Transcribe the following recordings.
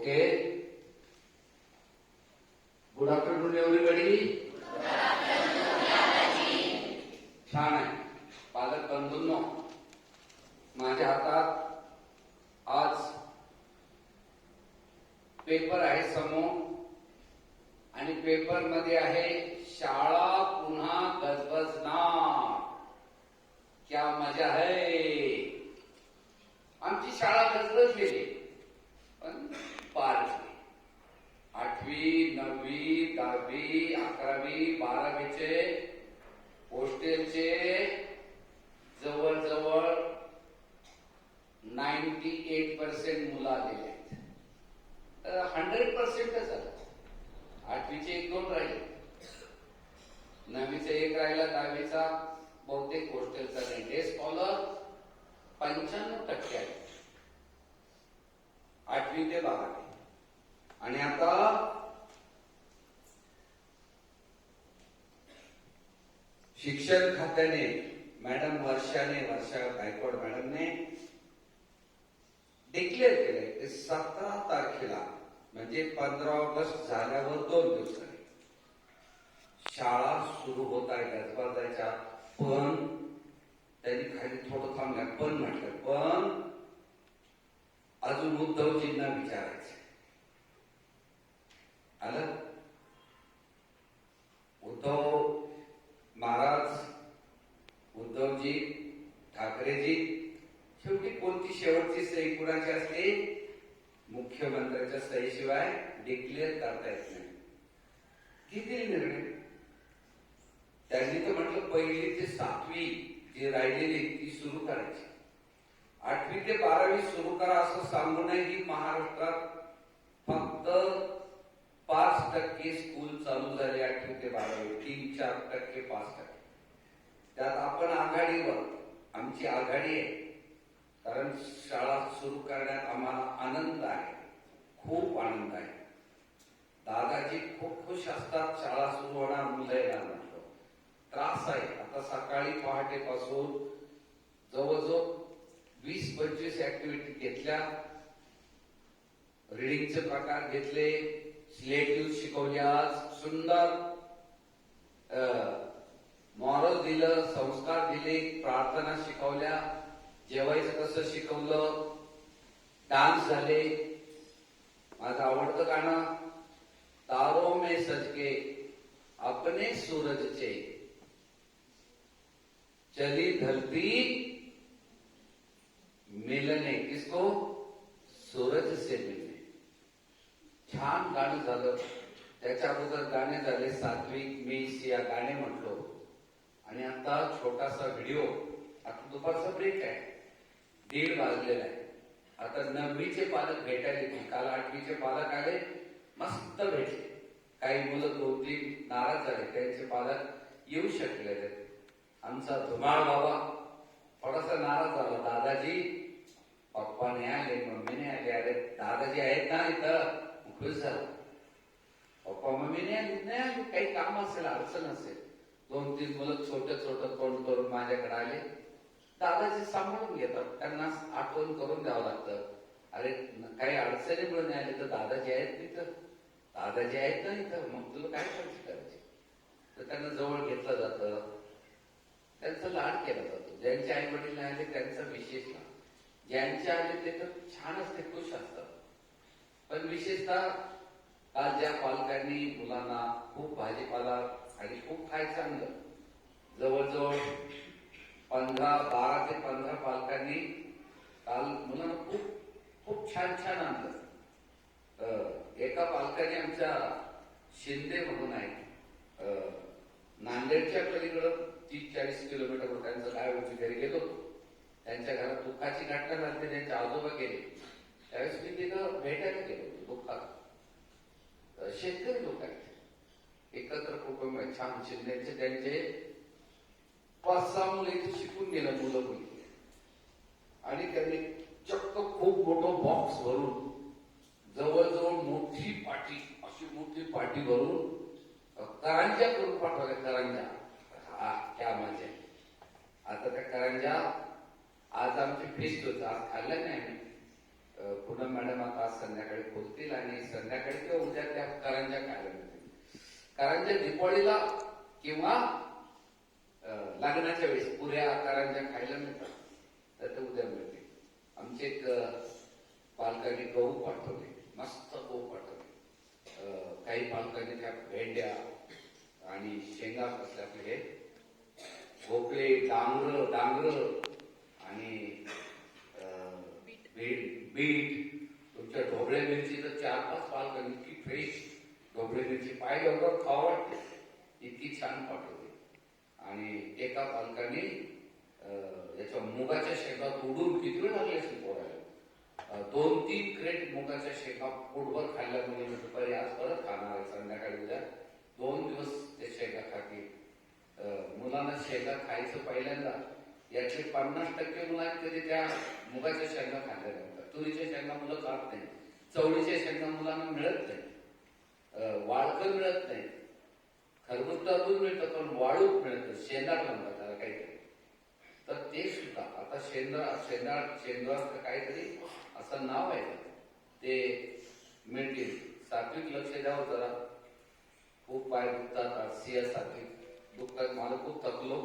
Okay. Good afternoon, everybody. छान आहे. पालक बंधूंनो, माझ्या हातात आज पेपर आहे समोर आणि पेपर मध्ये आहे शाळा पुन्हा गजबजणार. क्या मजा है. आमची शाळा गजबजलेली पण पार झाली. 8वी 9वी 10वी 11वी 12वीचे हॉस्टेलचे जवळजवळ 98% मुलं आलेले आहेत. 100%च झालं. 8वीचे 1-2 राहिले, 9वीचा 1 राहिला, 10वीचा बहुतेक हॉस्टेलचा नाही. डे स्कॉलर 95% आहे 8वी ते 12वी. आणि आता शिक्षण खात्याने वर्षा गायकवाड मॅडमने डिक्लेअर केलंय की 17 तारखेला म्हणजे 15 ऑगस्ट झाल्यावर 2 दिवसांनी शाळा सुरू होत आहे. गजबजायच्या. पण त्यांनी खाली थोडं थांबल्या. पण म्हटलं पण अजून उद्धवजींना विचारायचं. आलं उद्धव महाराज, उद्धवजी ठाकरेजी. शेवटी कोणती शेवटची सही कुणाची असते? मुख्यमंत्र्याच्या सहीशिवाय डिक्लेअर करता येत नाही. किती निर्णय. त्यांनी तर म्हटलं 1ली ते 7वी जी राहिलेली ती सुरू करायची. 8वी ते 12वी सुरू करा असं सांगूनही महाराष्ट्रात फक्त 5% स्कूल चालू झाले. 8वी ते 12वी 3-4% 5%. त्यात आपण आघाडीवर. आमची आघाडी आहे. कारण शाळा सुरू करण्यात आम्हाला आनंद आहे, खूप आनंद आहे. दादाजी खूप खुश असतात शाळा सुरू होणार, मुलं येणार म्हटलं. त्रास आहे. आता सकाळी पहाटेपासून जवळजवळ 20-25 ऍक्टिव्हिटी घेतल्या. रिडिंगचे प्रकार घेतले, सिलेक्टिव्ह शिकवले. आज सुंदर मॉरल दिलं, संस्कार दिले, प्रार्थना शिकवल्या, जेवायचं कसं शिकवलं, डान्स झाले. माझं आवडतं गाणं तारों में सजके अपने सूरजचे चली धरती मिलने. किसको? सूरज से मिलने. छान गाणं झालं. त्याच्या अगोदर गाणे झाले सात्विक, मी सिया गाणे म्हटलो. आणि आता छोटासा व्हिडिओ. आता दुपारचा ब्रेक आहे, 1:30 वाजलेला आहे. आता 9वीचे पालक भेटायला येतील. काल 8वीचे पालक आले, मस्त भेटले. काही मुलं 2-3 नाराज झाले, त्यांचे पालक येऊ शकले. आमचा धुमाळ बाबा थोडासा नाराज झाला. दादाजी पप्पा नाही आले, मम्मी नाही आले. अरे दादाजी आहेत ना इथं. खुश झाला. पप्पा मम्मी नाही आली, काही काम असेल, अडचण असेल. 2-3 मुलं छोटं तोंड करून माझ्याकडे आले. दादाजी सांभाळून घेतात, त्यांना आठवण करून द्यावं लागतं. अरे काही अडचणीमुळे नाही आले तर दादाजी आहेत तिथं, दादाजी आहेत ना इथं, मग तुला काय काळजी करायची. तर त्यांना जवळ घेतलं जातं, त्यांचा लाड केला जातो. ज्यांचे आई वडील नाही आले त्यांचा विशेष लाड. ज्यांचे आले ते तर छान असते, खुश असतात. पण विशेषतः काल ज्या पालकांनी मुलांना खूप भाजीपाला आणि खूप खायचं आणलं, जवळजवळ 12 ते 15 पालकांनी काल मुलांना खूप छान आणलं. एका पालकाने आमच्या शिंदे म्हणून आहे, नांदेडच्या पलीकडं 30-40 किलोमीटरवर त्यांचं गाव होती. घरी गेलो. त्यांच्या घरात दुःखाची घटना झाली. त्यांचे आजोबा गेले. त्यावेळेस मी तिथं भेटायला गेलो. दुःखात शेतकरी लोक आहेत, एकत्र कुटुंब आहे, छान. शिंदेचे त्यांचे 5-6 मुलं इथे शिकून गेलं, मुलं मुली. आणि त्यांनी चक्क खूप मोठं बॉक्स भरून, जवळजवळ मोठी पाटी, अशी मोठी पाटी भरून करंज्या करून पाठवल्या. करंज्या. हा क्या मजा. आता त्या करंज्या आज आमची फेस्ट होतं. आज खाल्ल्या नाही आम्ही. पूनम मॅडम आता संध्याकाळी खोलतील आणि संध्याकाळी किंवा उद्या त्या करंज्या खायला मिळतील. करंज्या दीपावलीला किंवा लग्नाच्या वेळेस पुऱ्या करंज्या खायला मिळतात, तर ते उद्या मिळतील. आमचे एक पालकांनी गहू पाठवले, मस्त गहू पाठवले. काही पालकांनी त्या भेंड्या आणि शेंगा कसल्या आपले भोपळे, डांगर आणि बीट, तुमच्या ढोबळे मिरची तर 4-5 पालकांनी इतकी फ्रेश ढोबळे मिरची पाहिल्यावर खावं वाटते, इतकी छान पाठवली. आणि एका पालकाने याच्या मुगाच्या शेंगा तोडून किती वेळ लागले असेल पोरायला, 2-3 क्रेट मुगाच्या शेंगा पोटभर खायला म्हणून दुपारी आज परत खाणार आहे, संध्याकाळी उद्या 2 दिवस ते शेंगा खातील. मुलांना शेंगा खायचं पहिल्यांदा, यातले 50% मुलांना कधी त्या मुगाच्या शेंगा खाल्ल्या जातात. तुरीच्या शेंगा मुलं खात नाही, चवळीच्या शेंगा मुलांना मिळत नाही, वाळकं मिळत नाही, खरबूज टरबूज मिळतं पण वाळूक मिळतं, शेंदाड म्हणतात त्याला काहीतरी. तर ते सुद्धा आता शेंद्राचं काहीतरी असं नाव आहे, ते मिळतील. सात्विक लक्ष द्यावं जरा, खूप पाय दुखतात, सिया सात्विक दुखतात. मला खूप थकलो,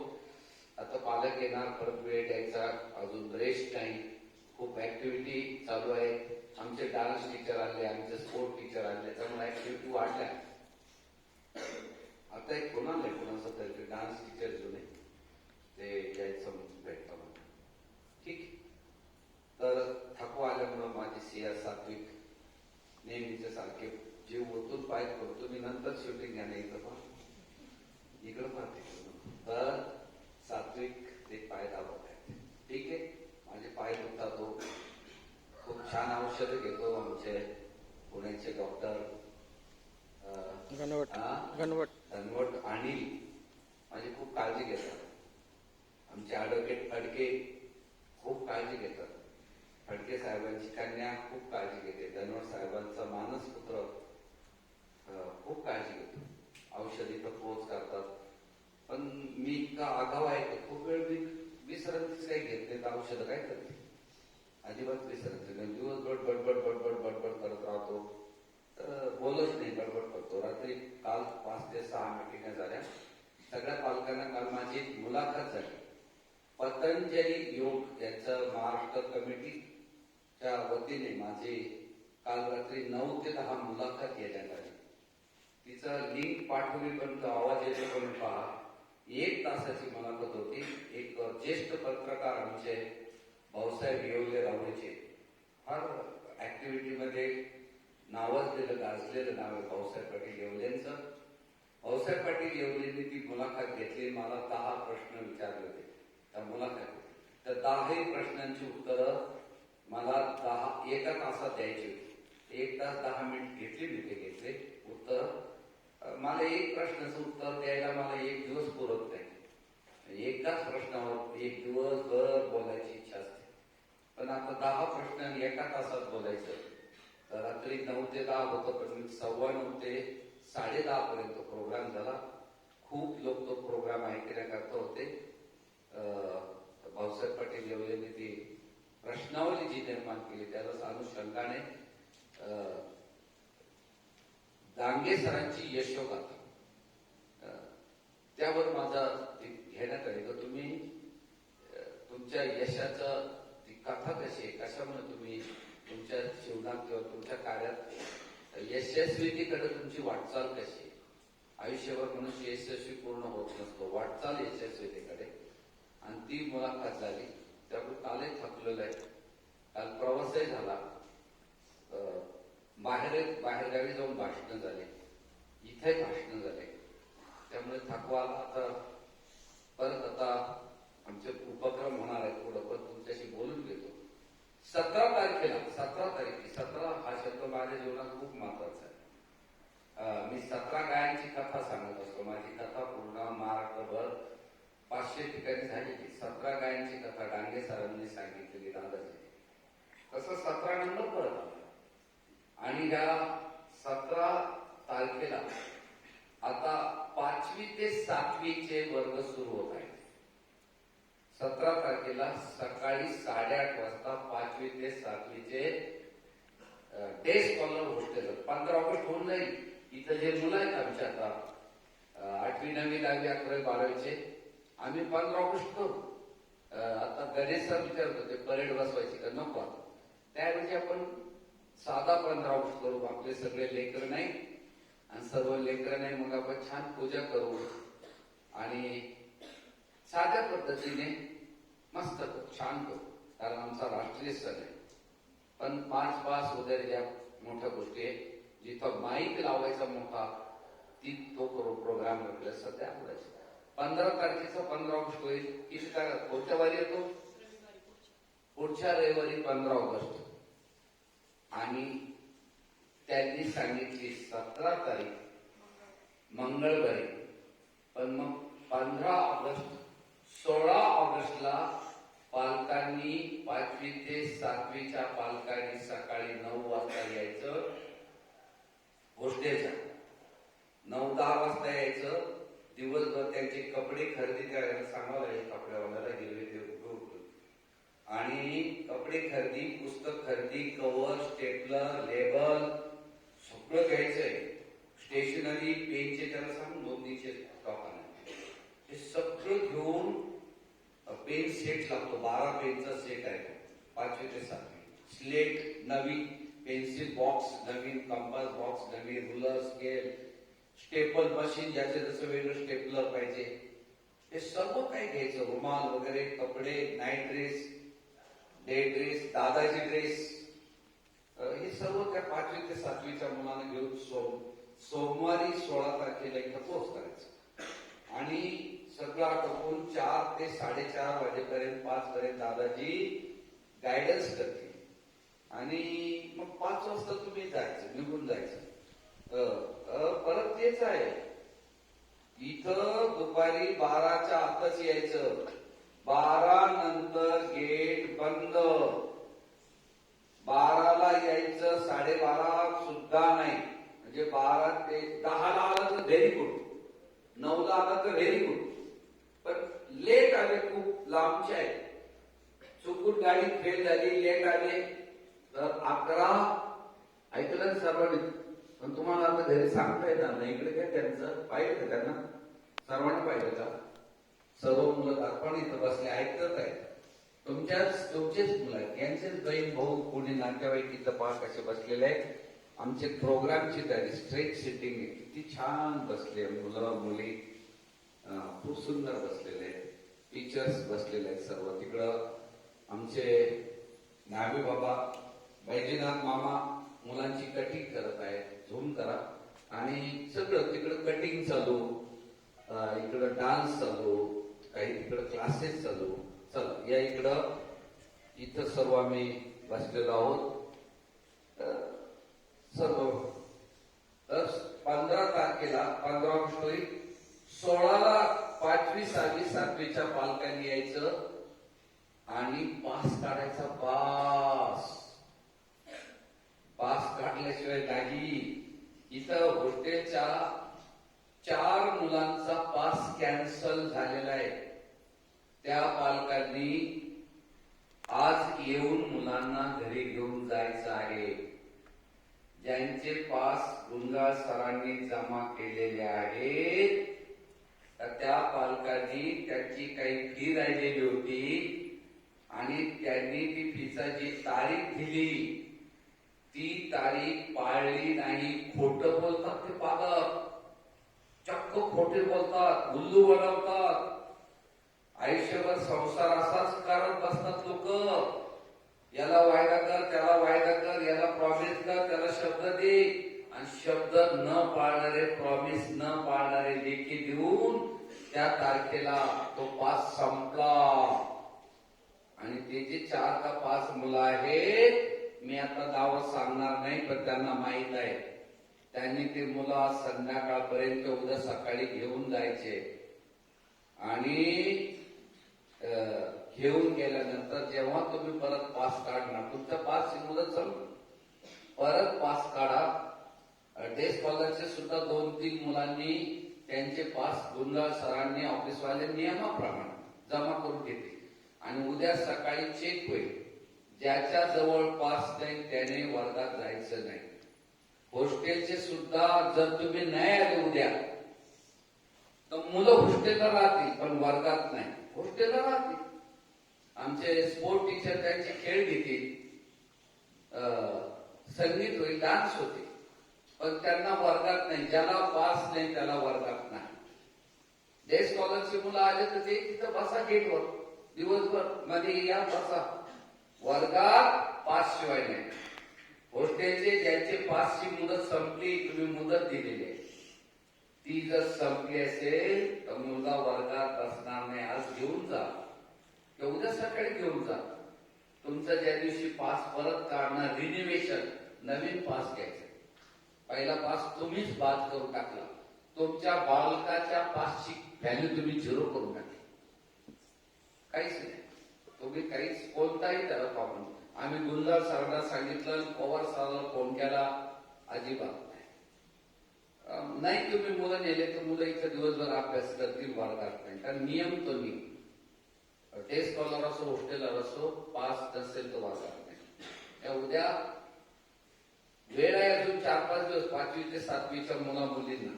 आता पालक येणार, परत वेळ द्यायचा, अजून रेस्ट नाही, खूप ऍक्टिव्हिटी चालू आहे. आमचे डान्स टीचर आले, आमचे स्पोर्ट टीचर आले, त्यामुळे ऍक्टिव्हिटी वाढल्या. आता एक कोणाचं तरी डान्स टीचर जुने ते यायचं भेटतं मला, ठीक. तर थकवा आल्यामुळं माझी सिया सात्विक नेहमीचे सारखे जीव ओतून पाय करतो मी, नंतर शूटिंग घ्यायला इकडं पाहते, तर सात्विक ते पाय दाबत आहेत, ठीक आहे. माझे पाय दुखतात, तो खूप छान औषधं घेतो आमचे पुण्याचे डॉक्टर धनवट अनिल, माझी खूप काळजी घेतात. आमचे ॲडव्होकेट फडके खूप काळजी घेतात. फडके साहेबांची कन्या खूप काळजी घेते. धनवट साहेबांचा मानसपुत्र खूप काळजी घेतो. औषधी तर पोच करतात, पण मी इतका आगाव आहे की खूप वेळ मी विसरतीच काही घेत नाही. तर औषधं काय करते, अजिबात विसरत नाही. दिवसभर बडबड बडबड बडबड करत राहतो, बोलत नाही, बडबड करतो. रात्री काल 5 ते 6 मिटिंगा झाल्या. सगळ्या पालकांना काल माझी एक मुलाखत झाली. पतंजली योग यांचं महाराष्ट्र कमिटीच्या वतीने माझी काल रात्री 9 ते 10 मुलाखत घेण्यात आली. तिचं लिंक पाठवली, पण तो आवाज येतो पण पहा. 1 तासाची मुलाखत होती. एक ज्येष्ठ पत्रकार आमचे भाऊसाहेब येवले राहुरीचे, फार ऍक्टिव्हिटीमध्ये नावाजलेलं गाजलेलं नाव आहे भाऊसाहेब पाटील येवलेंचं. भाऊसाहेब पाटील येवलेंनी ती मुलाखत घेतली. मला 10 प्रश्न विचारले होते त्या मुलाखतीत. तर 10ही प्रश्नांची उत्तरं मला 1 तासात द्यायची होती. 1 तास 10 मिनिट घेतली मी, ते घेतले उत्तर. मला एक प्रश्नाचं उत्तर द्यायला मला 1 दिवस पुरत नाही. एकाच प्रश्नावर 1 दिवसभर बोलायची इच्छा असते, पण आता 10 प्रश्न 1 तासात बोलायचं. तर रात्री 9 ते 10 होतं, पण 9:15 ते 10:30 पर्यंत प्रोग्राम झाला. खूप लोक तो प्रोग्राम ऐकण्याकरता होते. भाऊसाहेब पाटील येवलेंनी ती प्रश्नावली जी निर्माण केली, त्यालाच अनुषंगाने डांगे सरांची यशोगाथा, त्यावर माझा घेण्यात आली. तर तुम्ही तुमच्या यशाचं ती कथा कशी आहे, कशामुळे तुम्ही तुमच्या जीवनात किंवा तुमच्या कार्यात यशस्वीतेकडे तुमची वाटचाल कशी आहे. आयुष्यभर मनुष्य यशस्वी पूर्ण होत नसतो, वाटचाल यशस्वीतेकडे. आणि ती मुलाखत झाली. त्यामुळे कालही थकलेलं आहे. काल प्रवासही झाला, बाहेरगावी जाऊन भाषणं झाले, इथे भाषणं झाले, त्यामुळे थकवा. आता परत आता आमचे उपक्रम होणार आहेत पुढं, पण तुमच्याशी बोलून घेतो. 17 तारखेला 17 हा शब्द माझ्या जीवनात खूप महत्वाचा आहे. मी 17 गायांची कथा सांगत असतो. माझी कथा पूर्ण महाराष्ट्रभर 500 ठिकाणी झालेली. 17 गायांची कथा डांगे सरांनी सांगितलेली दादाजी. तसं 17 नंबर परत आला. आणि ह्या 17 तारखेला आता 5वी ते 7वीचे वर्ग सुरू होत आहेत. 17 तारखेला सकाळी 8:30 वाजता 5वी ते 7वीचे टेस्ट 15 ऑगस्ट होऊन जाईल. इथं जे मुलं आहेत आमच्या आता 8वी 9वी 10वी 11वी 12वीचे, आम्ही 15 ऑगस्ट करू. आता गणेश सर विचारत होते परेड बसवायची का, नको. त्याऐवजी आपण साधा 15 ऑगस्ट करू. आपले सगळे लेकर नाही आणि सर्व लेकर नाही, मग आपण छान पूजा करू आणि साध्या पद्धतीने मस्त करू, छान करू. कारण आमचा राष्ट्रीय सण आहे. पण 5 वगैरे ज्या मोठ्या गोष्टी आहे, जिथं माईक लावायचा मोठा, तो करू प्रोग्राम वगैरे सध्या आवडायचं. 15 तारखेचा 15 ऑगस्ट होईल. किती तारीख, कोणत्या वारी येतो? पुढच्या रविवारी 15 ऑगस्ट. आणि त्यांनी सांगितली 17 तारीख मंगळवारी. पण मग 15 ऑगस्ट 16 ऑगस्टला पालकांनी 5वी ते 7वीच्या पालकांनी सकाळी 9 वाजता यायचं. गोष्टीच्या 9-10 वाजता यायचं. दिवसभर त्यांचे कपडे खरेदी करायला सांगावं लागेल कपड्यावाल्याला, हिरवे ते आणि कपडे खरेदी, पुस्तक खरेदी, कव्हर, स्टेपलर, लेबल सगळं घ्यायचंय. स्टेशनरी, पेनचे त्याला सांग नोंदणीचे स्टॉक आणायचे. हे सगळं घेऊन पेन सेट लागतो. 12 पेनचा सेट आहे 5वी ते 7वी. स्लेट नवी, पेन्सिल बॉक्स नवीन, कंपास बॉक्स नवीन, रुलर, स्केल, स्टेपल मशीन, ज्याचे जसं वेगळं स्टेपलर पाहिजे, हे सर्व काही घ्यायचं. रुमाल वगैरे, कपडे, नाईट ड्रेस, डे ड्रेस, दादाची ड्रेस, हे सर्व त्या 5वी ते 7वीच्या मुलांना घेऊन सोमवारी 16 तारखेला इथं पोहोच करायचं. आणि सगळं आटोपून 4 ते 4:30 वाजेपर्यंत 5 पर्यंत दादाजी गायडन्स करतील. आणि मग 5 वाजता तुम्ही जायचं, निघून जायचं. परत तेच आहे, इथं दुपारी 12च्या आतच यायचं. 12 नंतर गेट बंद. 12ला यायचं, 12:30 सुद्धा नाही. म्हणजे 12 ते 10ला आलं तर व्हेरी गुड, 9ला आलं तर व्हेरी गुड. पण लेट आले, खूप लांबचे आहे, चुकून गाडी फेल झाली, लेट आले तर 11. ऐकलं ना सर्वांनी? पण तुम्हाला आता घरी सांगता येणार नाही. इकडे काय त्यांचं पाहिलं का? त्यांना सर्वांना पाहिलं का? सर्व मुलं आपण इथं बसले ऐकत आहेत. तुमचेच मुलं आहेत, यांचेच बहीण भाऊ, कोणी नातेवाईक इथं पहा कसे बसलेले आहेत. आमचे प्रोग्रामची तयारी, स्ट्रेट सिटिंग आहे, किती छान बसले मुलं मुली, खूप सुंदर बसलेले आहेत. टीचर्स बसलेले आहेत सर्व. तिकडं आमचे नावी बाबा, बैजनाथ मामा मुलांची कटिंग करत आहेत. झूम करा. आणि सगळं तिकडं कटिंग चालू, इकडं डान्स चालू, काही तिकडं क्लासेस चालू. चला या इथं सर्व आम्ही बसलेलो आहोत. सर्व 15 तारखेला 15 ऑगस्ट होईल. 16ला 5वी 6वी 7वीच्या पालकांनी यायचं आणि पास काढायचा. पास काढल्याशिवाय नाही. इथं हॉटेलच्या 4 मुलांचा पास कॅन्सल झालेला आहे. त्या पालकांनी आज येऊन मुलांना घरी घेऊन जायचं आहे. ज्यांचे पास गुंगाळ सरांनी जमा केलेले आहेत, त्या पालकांनी त्यांची काही फी राहिलेली होती आणि त्यांनी ती फीचा जी तारीख दिली ती तारीख पाळली नाही. खोटं बोलतात ते पालक, चक्क खोटे बोलतात, उल्लू बनवतात. आयुष्यभर संसार असाच करत बसतात लोक. याला वायदा कर, त्याला वायदा कर, याला प्रॉमिस कर, त्याला शब्द दे. आणि शब्द न पाळणारे, प्रॉमिस न पाळणारे लेखी देऊन त्या तारखेला तो पास संपला. आणि ते जे 4 का 5 मुलं आहेत, मी आता नावं सांगणार नाही, पण त्यांना माहित आहे. त्यांनी ते मुलं आज संध्याकाळपर्यंत उद्या सकाळी घेऊन जायचे. आणि घेऊन गेल्यानंतर जेव्हा तुम्ही परत पास काढणार, तुमचा पास मुदत चालू, परत पास काढा. डे स्कॉलरचे सुद्धा 2-3 मुलांनी त्यांचे पास गुंडाळ सरांनी ऑफिसवाले नियमाप्रमाणे जमा करून घेतले. आणि उद्या सकाळी चेक होईल. ज्याच्या जवळ पास नाही त्याने वर्गात जायचं नाही. हॉस्टेलचे सुद्धा जर तुम्ही नाही आले उद्या तर मुलं हॉस्टेलला राहतील पण वर्गात नाही, हॉस्टेलला राहतील. आमचे स्पोर्ट टीचर त्यांचे खेळ घेतील, संगीत होईल, डान्स होते, पण त्यांना वर्गात नाही. ज्याला पास नाही त्याला वर्गात नाही. जे स्कॉलरशिप मुलं आले तर ते तिथं बसा गेटवर दिवसभर मध्ये या बसा. वर्गात पास शिवाय नाही. हॉस्टेलचे ज्यांचे पासची मुदत संपली, तुम्ही मुदत दिलेली आहे, ती जर संपली असेल तर मुलगा वर्गात बसणार नाही. आज घेऊन जा, उद्या सकाळी घेऊन जा. तुमचा ज्या दिवशी पास परत काढणार, रिन्युएशन, नवीन पास घ्यायचा. पहिला पास तुम्हीच बाद करून टाकला. तुमच्या बालकाच्या पासची व्हॅल्यू तुम्ही झिरो करून टाकली. काहीच नाही. तुम्ही काहीच कोणताही त्याला प्रॉब्लेम. आम्ही गुंजाळ सरांना सांगितलं, पवार सरांना फोन केला, अजिबात नाही. नाही तुम्ही मुलं नेले तर मुलं इथं दिवसभर अभ्यास करतील, वर्गात नाही. कारण नियम तो नियम. डे स्कॉलर असो, हॉस्टेलर असो, पास नसेल तर वर्गात नाही. उद्या वेळ आहे अजून 4-5 दिवस. 5वी ते 7वीच्या मुला मुलींना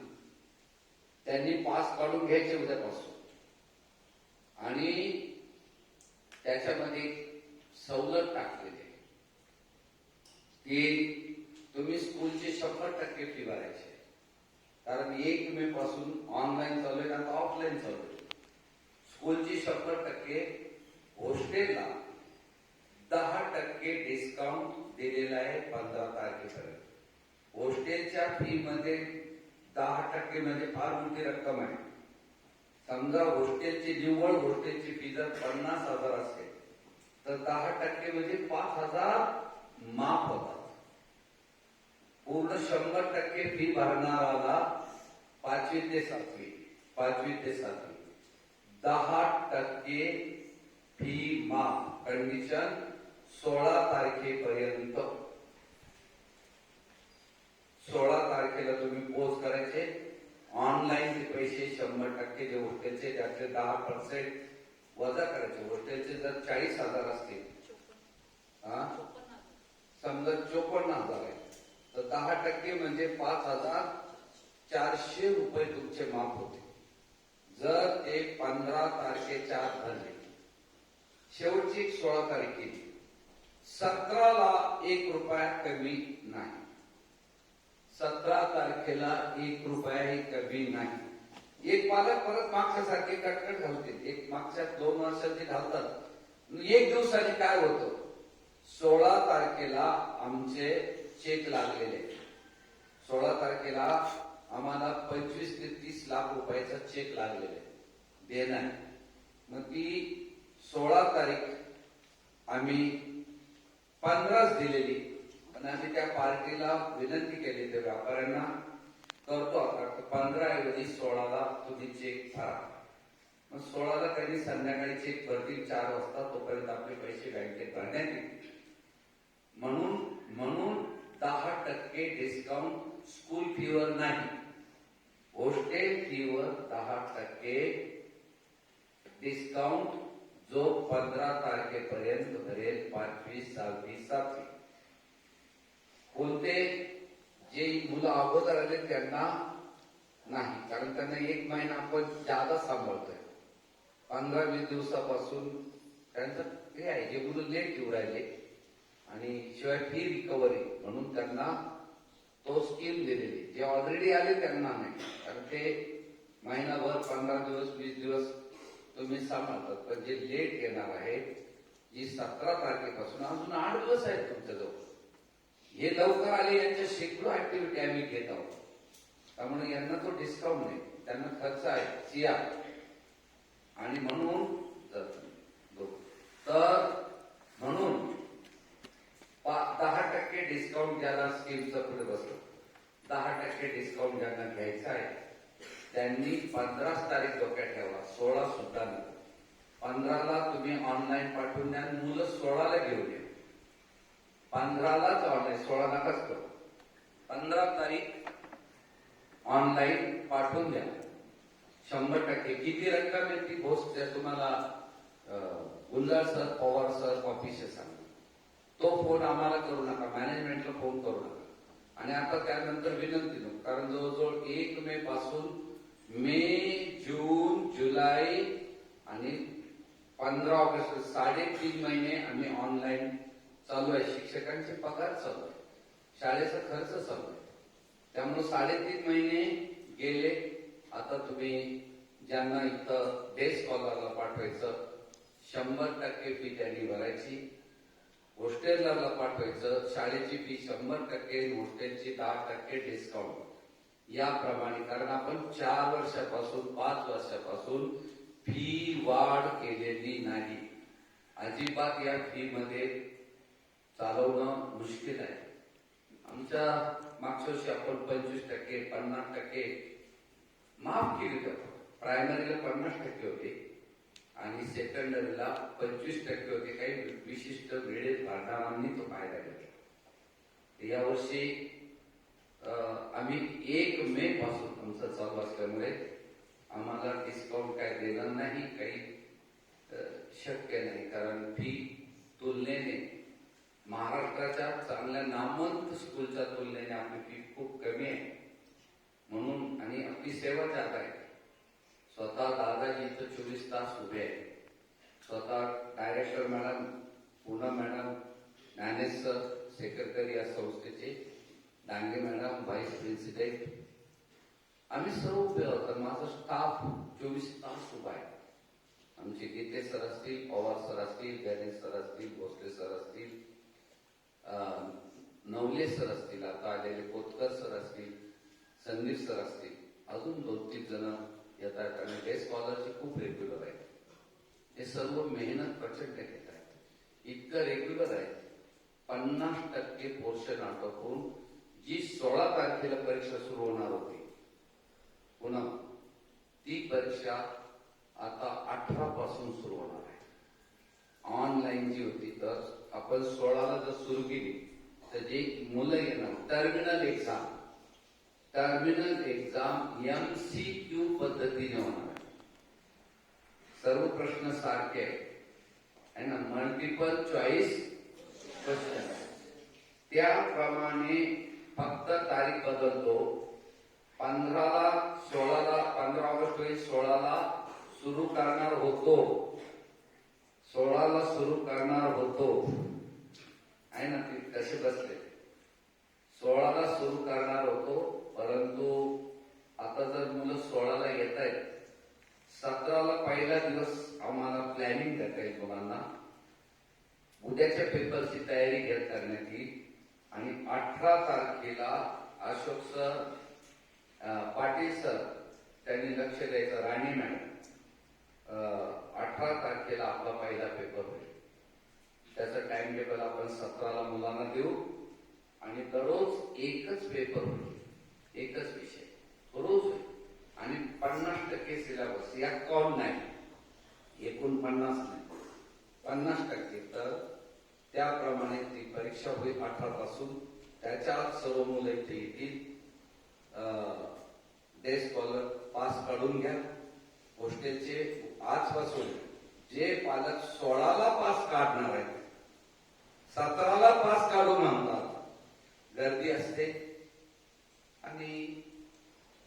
त्यांनी पास काढून घ्यायचे उद्यापासून. आणि त्याच्यामध्ये सवलत टाकलेली आहे की तुम्ही स्कूलची 100% फी भरायची. कारण 1 मे पासून ऑनलाईन चालू आहे, आता ऑफलाईन चालू आहे. स्कूलची 100%, हॉस्टेलला 10% डिस्काउंट दिलेला आहे 15 तारखेपर्यंत. हॉस्टेलच्या फी मध्ये 10% म्हणजे फार मोठी रक्कम आहे. समजा हॉस्टेलची निव्वळ हॉस्टेलची फी जर 50,000 असेल तर 10% म्हणजे 5,000 माफ होतात. पूर्ण 100% फी भरणाराला 5वी ते 7वी 10% फी माफ. कंडिशन 16 तारखेपर्यंत. 16 तारखेला तुम्ही पोस्ट करायचे. ऑनलाईन ते पैसे 100% जे हॉस्टेलचे त्यातले 10% वजा करायचे. हॉस्टेलचे जर 40,000 असतील, समजा 54,000 आहे तर 10% म्हणजे 5,400 रुपये तुमचे माफ होते. जर ते 15 तारखेच्या आत भरले. शेवटची 16 तारीख केली. 17ला 1 रुपया कमी नाही. 17 तारखेला 1 रुपयाही कमी नाही. एक पालक परत मागच्या सारखे कटकट घालते. एक मागच्या 2 वर्षाचे घालतात. 1 दिवसाने काय होतं? 16 तारखेला आमचे चेक लागलेले. 16 तारखेला आम्हाला 25 ते 30 लाख रुपयाचा चेक लागलेला देणार. मग ती 16 तारीख आम्ही 15च दिलेली. पण आम्ही त्या पार्टीला विनंती केली त्या व्यापाऱ्यांना, करतो आता 15 ऐवजी 16ला तुम्ही चेक भरा. मग 16ला त्यांनी संध्याकाळी चेक भरतील 4 वाजता. तोपर्यंत आपले पैसे बँकेत भरण्यात येतील. म्हणून 10% डिस्काउंट स्कूल फीवर नाही, हॉस्टेल फीवर 10% डिस्काउंट जो 15 तारखेपर्यंत भरेल. 5वी, 6वी, 7वी. कोणते जे मुलं अगोदर आले त्यांना नाही, कारण त्यांना 1 महिना आपण जादा सांभाळतोय. 15-20 दिवसापासून त्यांचं हे आहे. जे मुलं लेट येऊ राहिले आणि शिवाय फी रिकव्हरी म्हणून त्यांना तो स्कीम दिलेली. जे ऑलरेडी आले त्यांना नाही, कारण ते महिनाभर 15 दिवस 20 दिवस तुम्ही सांभाळतात. पण जे लेट येणार आहे, जी 17 तारखेपासून अजून 8 दिवस आहेत तुमच्याजवळ, हे लवकर आले यांच्या शेकडो ऍक्टिव्हिटी आम्ही घेत आहोत. त्यामुळे यांना तो डिस्काउंट नाही, त्यांना खर्च आहे सिया. आणि म्हणून 10% डिस्काउंट ज्याला स्कीमचं पुढे बसलं, 10% डिस्काउंट ज्यांना घ्यायचं आहे त्यांनी 15 तारीख डोक्यात ठेवा. 16 सुद्धा नाही. 15ला तुम्ही ऑनलाईन पाठवून द्या. मुलं 16ला घेऊन या. 15लाच ऑनलाईन, 16 नकाच करू. 15 तारीख ऑनलाईन पाठवून द्या. 100% किती रक्कम आहे ती पोस्ट तुम्हाला गुंजाळ सर, पवार सर ऑफिसचे सांगा. तो फोन आम्हाला करू नका, मॅनेजमेंटला फोन करू नका. आणि आता त्यानंतर विनंती नको, कारण जवळजवळ 1 मे पासून मे, जून, जुलै आणि 15 ऑगस्ट 3.5 महिने आम्ही ऑनलाईन चालू आहे. शिक्षकांचे पगार चालू आहे, शाळेचा खर्च चालू आहे. त्यामुळे 3.5 महिने गेले. आता तुम्ही ज्यांना इथं डे स्कॉलरला पाठवायचं 100% फी त्यांनी भरायची, हॉस्टेलरला पाठवायचं शाळेची फी 100%, हॉस्टेलची 10% डिस्काउंट याप्रमाणे. कारण आपण 4 वर्षापासून 5 वर्षापासून फी वाढ केलेली नाही. अजिबात या फी मध्ये चालवणं मुश्किल आहे. आमच्या मागच्या वर्षी आपण 25%, 50% माफ केली होती. प्रायमरीला 50% होते आणि सेकंडरीला 25% होते. काही विशिष्ट वेळेत भरणाऱ्यांनी तो फायदा घेतला. यावर्षी आम्ही 1 मे पासून आमचं चालू असल्यामुळे आम्हाला डिस्काउंट काय देणार नाही, काही शक्य नाही. कारण फी तुलनेने महाराष्ट्राच्या चांगल्या नामवंत स्कूलच्या तुलनेने आपली फी खूप कमी आहे. म्हणून आणि आपली सेवा जात आहे. स्वतः दादाजी इथं 24 तास उभे आहेत. स्वतः director madam, Poonam madam, Dnyanesh sir secretary या संस्थेचे, डांगे मॅडम व्हाईस प्रेसिडेंट, आम्ही सर्व उभे आहोत. माझा स्टाफ 24 तास उभा आहे. आमचे गीते सर असतील, पवार सर असतील, गणेश सर असतील, भोसले सर असतील, नवले सर असतील, आता आलेले कोतकर सर असतील, संदीप सर असतील, अजून 2-3 जण येतात. आणि डे स्कॉलरचे खूप रेग्युलर आहेत. हे सर्व मेहनत प्रचंड घेत आहेत. इतकं रेग्युलर आहे 50% पोर्शन आटोपून जी 16 तारखेला परीक्षा सुरू होणार होती पुन्हा ती परीक्षा आता 18 पासून सुरू होणार आहे. ऑनलाईन जी होती तर आपण 16ला जर सुरू केली तर जे मुलं येणार टर्मिनल एक्झाम MCQ पद्धतीने होणार आहे. सर्व प्रश्न सारखे आहे ना, मल्टिपल चॉईस क्वेश्चन. त्याप्रमाणे फक्त तारीख बदलतो. 15ला 16ला 15 ऑगस्ट होईल, 16ला सुरू करणार होतो, 16ला सुरू करणार होतो आहे ना. ते कसे बसले, 16ला सुरू करणार होतो. परंतु आता जर मुलं 16ला येत आहेत, 17ला पहिला दिवस आम्हाला प्लॅनिंग करता येईल मुलांना. उद्याच्या पेपरची तयारी करण्यात येईल. आणि 18 तारखेला अशोक सर, पाटील सर त्यांनी लक्ष द्यायचं, राणी मॅडम, 18 तारखेला आपला पहिला पेपर होईल. त्याचं टाइम टेबल आपण 17ला मुलांना देऊ. आणि दररोज एकच पेपर होईल, एकच विषय रोज होईल. आणि 50% सिलेबस, 51 नाही, 49 नाही, 50%. तर त्याप्रमाणे ती परीक्षा होईल 18 पासून. त्याच्यात सर्व मुलं इथे येतील. डे स्कॉलर पास काढून घ्या. हॉस्टेलचे आजपासून जे पालक 16ला पास काढणार आहेत, 17ला पास काढू म्हणतात, गर्दी असते आणि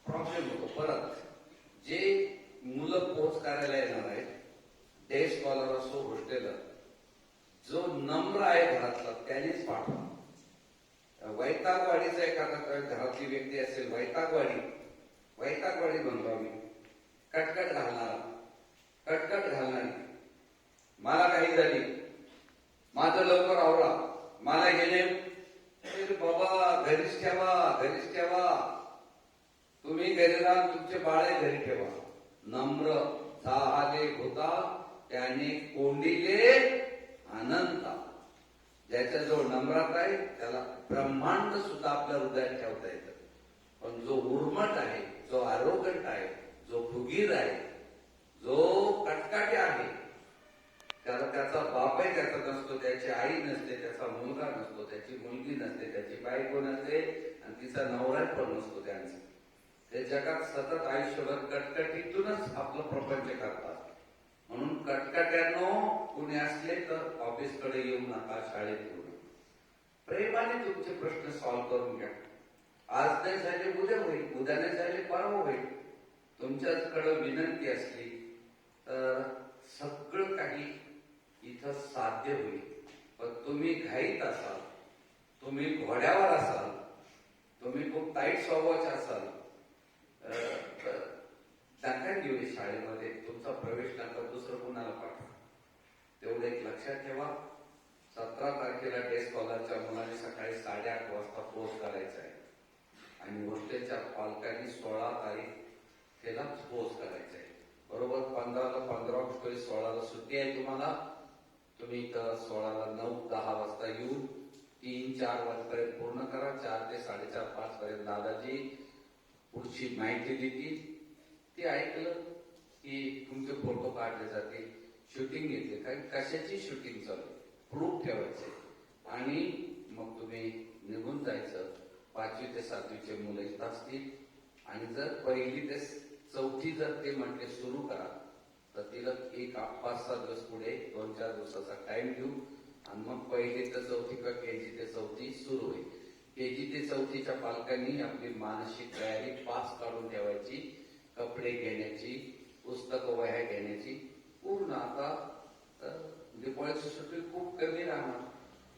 प्रॉब्लेम होतो. परत जे मुलं पोच करायला येणार आहेत, डे स्कॉलर असो हॉस्टेलर, जो नम्र आहे घरातला त्यानेच पाठवा. वैतागवाडीचा एखादा घरातली व्यक्ती असेल, वैतागवाडी म्हणतो आम्ही, कटकट घालणारी, मला काही झाली, माझं लवकर आवरा, मला गेले, बाबा घरीच ठेवा, तुम्ही घरी राहा, तुमचे बाळे घरी ठेवा. नम्र साहाले होता त्याने कोंडिले अनंता. ज्याच्याजवळ नम्रता आहे त्याला ब्रह्मांड सुद्धा आपल्या हृदयात ठेवता येतं. पण जो उर्मट आहे, जो आरोगंट आहे, जो फुगीर आहे, जो कटकाटी आहे, त्याला त्याचा बापही त्याचा नसतो, त्याची आई नसते, त्याचा मुलगा नसतो, त्याची मुलगी नसते, त्याची बायको नसते आणि तिचा नवरा पण नसतो त्यांचा. ते जगात सतत आयुष्यभर कटकटीतूनच आपलं प्रपंच करतात. म्हणून कटकट्यानो कुणी असले तर ऑफिसकडे येऊ नका, शाळेत येऊ नका. प्रेमाने तुमचे प्रश्न सॉल्व्ह करून घ्या. आज नाही झाले उद्या होईल, उद्या नाही झाले परवा होईल. तुमच्याकडे विनंती असली तर सगळं काही इथं साध्य होईल. पण तुम्ही घाईत असाल, तुम्ही घोड्यावर असाल, तुम्ही खूप ताईट स्वभावाचे असाल, नका घेऊ शाळेमध्ये तुमचा प्रवेश नका दुसरं कुणाला पाठवा. तेवढं एक लक्षात ठेवा. 17 तारखेला डे स्कॉलरच्या मुलांनी सकाळी 8:30 वाजता पोस्ट करायचा आहे आणि हॉस्टेलच्या पालकांनी 16 तारखेला पोस्ट करायचा आहे. बरोबर 15 ऑगस्ट 16ला सुट्टी आहे तुम्हाला. तुम्ही इथं 16ला 9-10 वाजता येऊन 3-4 वाजेपर्यंत पूर्ण करा. 4 ते 4:30-5 पर्यंत दादाजी पुढची माहिती देतील. ते ऐकलं की तुमचे फोटो काढले जातील, शूटिंग येते. काही कशाची शूटिंग चालू, प्रूफ ठेवायचे आणि मग तुम्ही निघून जायचं. 5वी ते 7वीचे मुलं इथं असतील आणि जर 1ली ते 4थी जर ते म्हटले सुरू करा तर तिला एक 5-6 दिवस पुढे 2-4 दिवसाचा टाइम देऊ आणि मग 1ली ते 4थी किंवा KG ते 4थी सुरू होईल. KG ते 4थीच्या पालकांनी आपली मानसिक तयारी पास काढून ठेवायची. कपडे घेण्याची, पुस्तकं वह्या घेण्याची. पूर्ण आता दिवाळीची सुट्टी खूप कमी राहणार.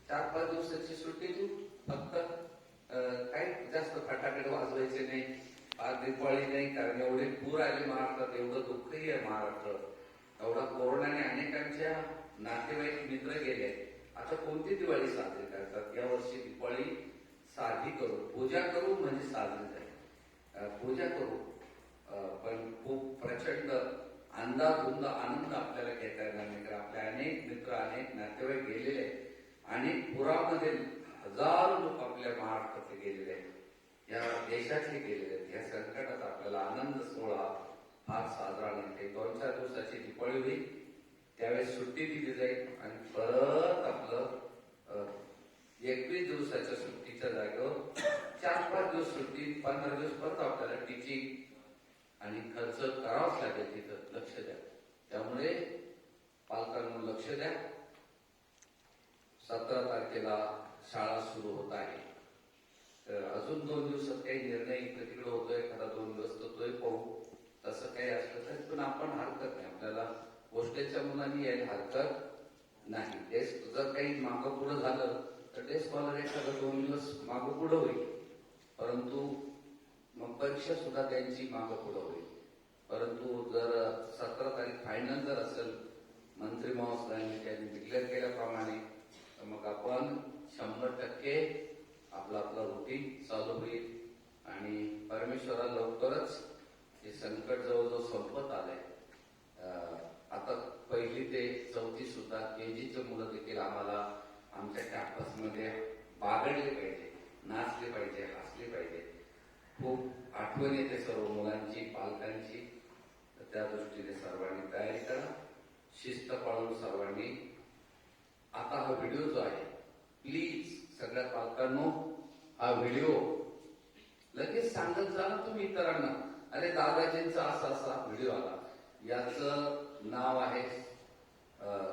4-5 दिवसाची सुट्टी देऊ. फक्त काही जास्त फटाकडे वाजवायचे नाही. आज दिवाळी नाही, कारण एवढे पूर आले महाराष्ट्रात, एवढं दुःखही आहे महाराष्ट्र. एवढा कोरोनाने अनेकांच्या नातेवाईक मित्र गेले. आता कोणती दिवाळी साजरी करतात? यावर्षी दिवाळी साधी करू, पूजा करू म्हणजे साजरी जाईल. पूजा करू पण खूप प्रचंड अंदाधुंद आनंद आपल्याला घेता येणार नाही. कारण आपले अनेक मित्र, अनेक नातेवाईक गेलेले आहेत. अनेक पुरामध्ये हजारो लोक आपल्या महाराष्ट्रातले गेलेले आहेत, या देशातले गेलेले आहेत. या संकटात आपल्याला आनंद सोहळा फार साजरा नाही. 2-4 दिवसाची दिवाळी होईल, त्यावेळेस सुट्टी दिली जाईल आणि परत आपलं 21 दिवसाच्या सुट्टीच्या जागेवर 4-5 दिवस सुट्टी, 15 दिवस परत आपल्याला टीचिंग आणि खर्च करावाच लागेल. तिथं लक्ष द्या. त्यामुळे पालकांना लक्ष द्या. 17 तारखेला शाळा सुरू होत आहे. तर अजून 2 दिवसात काही निर्णय इकडे तिकडे होतोय, एखादा 2 दिवस तर तोही पाहू. तसं काही असलं तर पण आपण हरकत नाही. आपल्याला हॉस्टेलच्या मुलांनी यायला हरकत नाही. टेस्ट जर काही मागं पुढं झालं तर डे स्कॉलर एखादा 2 दिवस मागं पुढं होईल, परंतु मग परीक्षा सुद्धा त्यांची मागं पुढं होईल. परंतु जर 17 तारीख फायनल जर असेल मंत्री महोदयांनी त्यांनी डिक्लेअर केल्याप्रमाणे, तर मग आपण 100% आपलं रुटीन चालू होईल आणि परमेश्वरा लवकरच हे संकट जवळजवळ संपत आलंय. आता 1ली ते 4थी सुद्धा KGचे मुलं देखील आम्हाला आमच्या कॅम्पसमध्ये बागडले पाहिजे, नाचले पाहिजे, हसले पाहिजे. खूप आठवण येते सर्व मुलांची, पालकांची. तर त्या दृष्टीने सर्वांनी तयारी करा, शिस्त पाळून सर्वांनी. आता हा व्हिडिओ जो आहे, प्लीज सगळ्या पालकांनो हा व्हिडिओ लगेच सांगत जा ना तुम्ही इतरांना. अरे दादाजींचा असा असा व्हिडिओ आला. याचं नाव आहे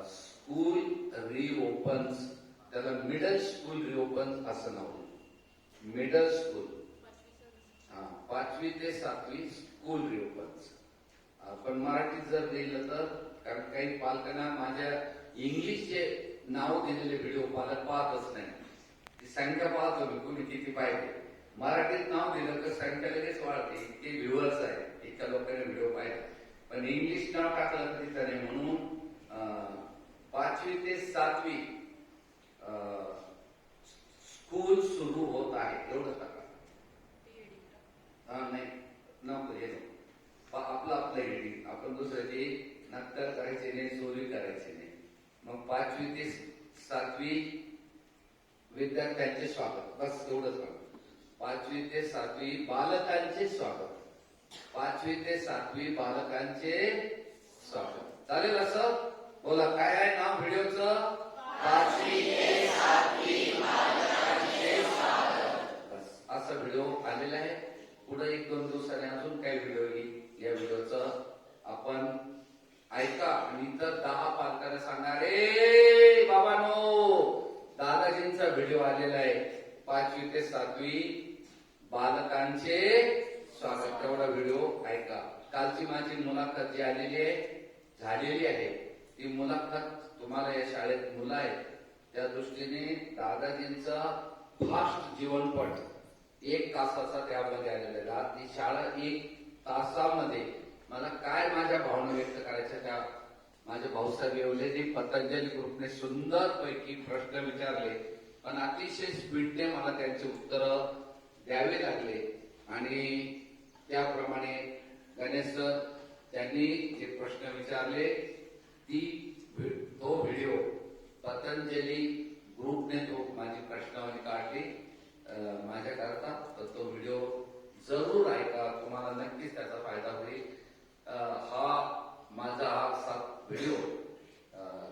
स्कूल रिओपन्स. त्याला मिडल स्कूल रिओपन्स असं नाव. मिडल स्कूल 5वी ते 7वी स्कूल रिओपन्स. पण मराठीत जर लिहिलं तर, कारण काही पालकांना माझ्या इंग्लिशचे नाव दिलेले व्हिडिओ पालक पाहतच नाही. ती संख्या पाहतो मी कुणी किती पाहिजे. मराठीत नाव दिलं तर संख्या लगेच वाढते. इतके व्ह्युअर्स आहेत, इतक्या लोकांनी व्हिडिओ पाहिले. पण इंग्लिश नाव टाकलं तरी त्याने. म्हणून 5वी ते 7वी स्कूल सुरू होत आहे एवढं टाका. नाही नको हे आपलं हेडिंग. आपण दुसऱ्याची नक्कल करायची नाही, चोरी करायची नाही. मग 5वी ते 7वी विद्यार्थ्यांचे स्वागत, बस एवढंच म्हणतो. 5वी ते 7वी बालकांचे स्वागत. 5वी ते 7वी बालकांचे स्वागत. चालेल असं बोला. काय आहे नाव व्हिडिओचं? 5वी ते 7वी बालकांचे स्वागत. बस असा व्हिडिओ आलेला आहे. पुढे 1-2 दिवसांनी अजून काही व्हिडिओ येईल. या व्हिडिओचं आपण ऐका आणि इतर 10 पालकांना सांगा, रे बाबांनो दादाजींचा व्हिडिओ आलेला आहे. 5वी ते 7वी बालकांचे स्वागत. तेवढा व्हिडिओ ऐका. कालची माझी मुलाखत जी झालेली आहे ती मुलाखत तुम्हाला या शाळेत मुलं आहेत त्या दृष्टीने दादाजींचा फास्ट जीवनपट 1 तासाचा त्यामध्ये आलेला आहे. ती शाळा 1 तासामध्ये मला काय माझ्या भावना व्यक्त करायच्या त्या माझे भाऊसाहेब येवलेजी पतंजली ग्रुपने सुंदर पैकी प्रश्न विचारले, पण अतिशय स्पीडने मला त्यांची उत्तरं द्यावे लागले आणि त्याप्रमाणे गणेश सर त्यांनी जे प्रश्न विचारले तो व्हिडिओ पतंजली ग्रुपने तो माझी प्रश्नावली काढली माझ्याकरता. तर तो व्हिडिओ जरूर ऐका, तुम्हाला नक्कीच त्याचा फायदा होईल. माझा व्हिडिओ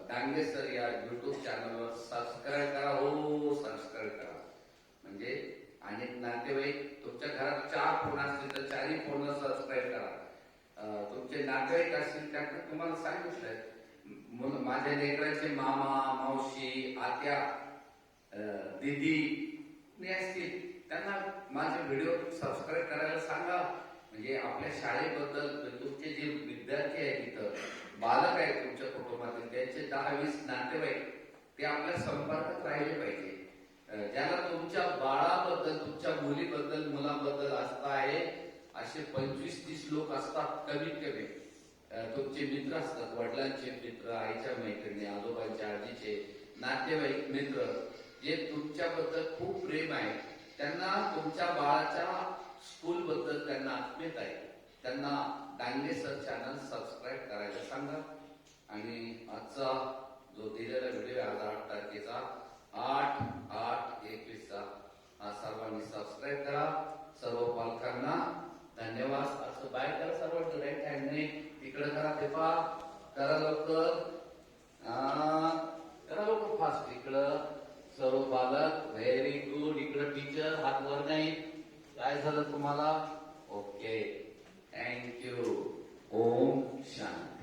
डांगे सर या युट्यूब चॅनलवर सबस्क्राईब करा. हो, सबस्क्राईब करा. म्हणजे अनेक नातेवाईक तुमच्या घरात 4 फोन असतील तर 4ही फोन सबस्क्राईब करा. तुमचे नातेवाईक असतील त्यांना तुम्हाला सांगितलंय माझ्या लेकरांचे मामा मावशी आत्या दीदी असतील त्यांना माझे व्हिडिओ सबस्क्राईब करायला सांगा. म्हणजे आपल्या शाळेबद्दल तुमचे जे विद्यार्थी आहेत तिथं बालक आहेत तुमच्या कुटुंबातील त्यांचे 10-20 नातेवाईक ते आपल्या संपर्कात राहिले पाहिजे. ज्याला तुमच्या बाळाबद्दल तुमच्या मुलीबद्दल मुलाबद्दल आस्था आहे असे 25-30 लोक असतात कमीत कमी. तुमचे मित्र असतात, वडिलांचे मित्र, आईच्या मैत्रिणी, आजोबांच्या आजीचे नातेवाईक मित्र जे तुमच्याबद्दल खूप प्रेम आहे. त्यांना तुमच्या बाळाच्या स्कूल बद्दल त्यांना आत्मीयता आहे. त्यांना डांगे सर चॅनल सबस्क्राईब करायला सांगा. आणि आजचा जो दिलेला व्हिडिओ आज 8 तारखेचा 8/8/21 हा सर्वांनी सबस्क्राईब करा. सर्व पालकांना धन्यवाद. असं बाय करा सर्व राईट हँडने इकडे करा. ते करा लवकर, करा लवकर फास्ट. इकडं सर्व बालक व्हेरी गुड. इकडं टीचर हात वर नाही. काय झालं तुम्हाला? Okay, thank you. ओम शांती.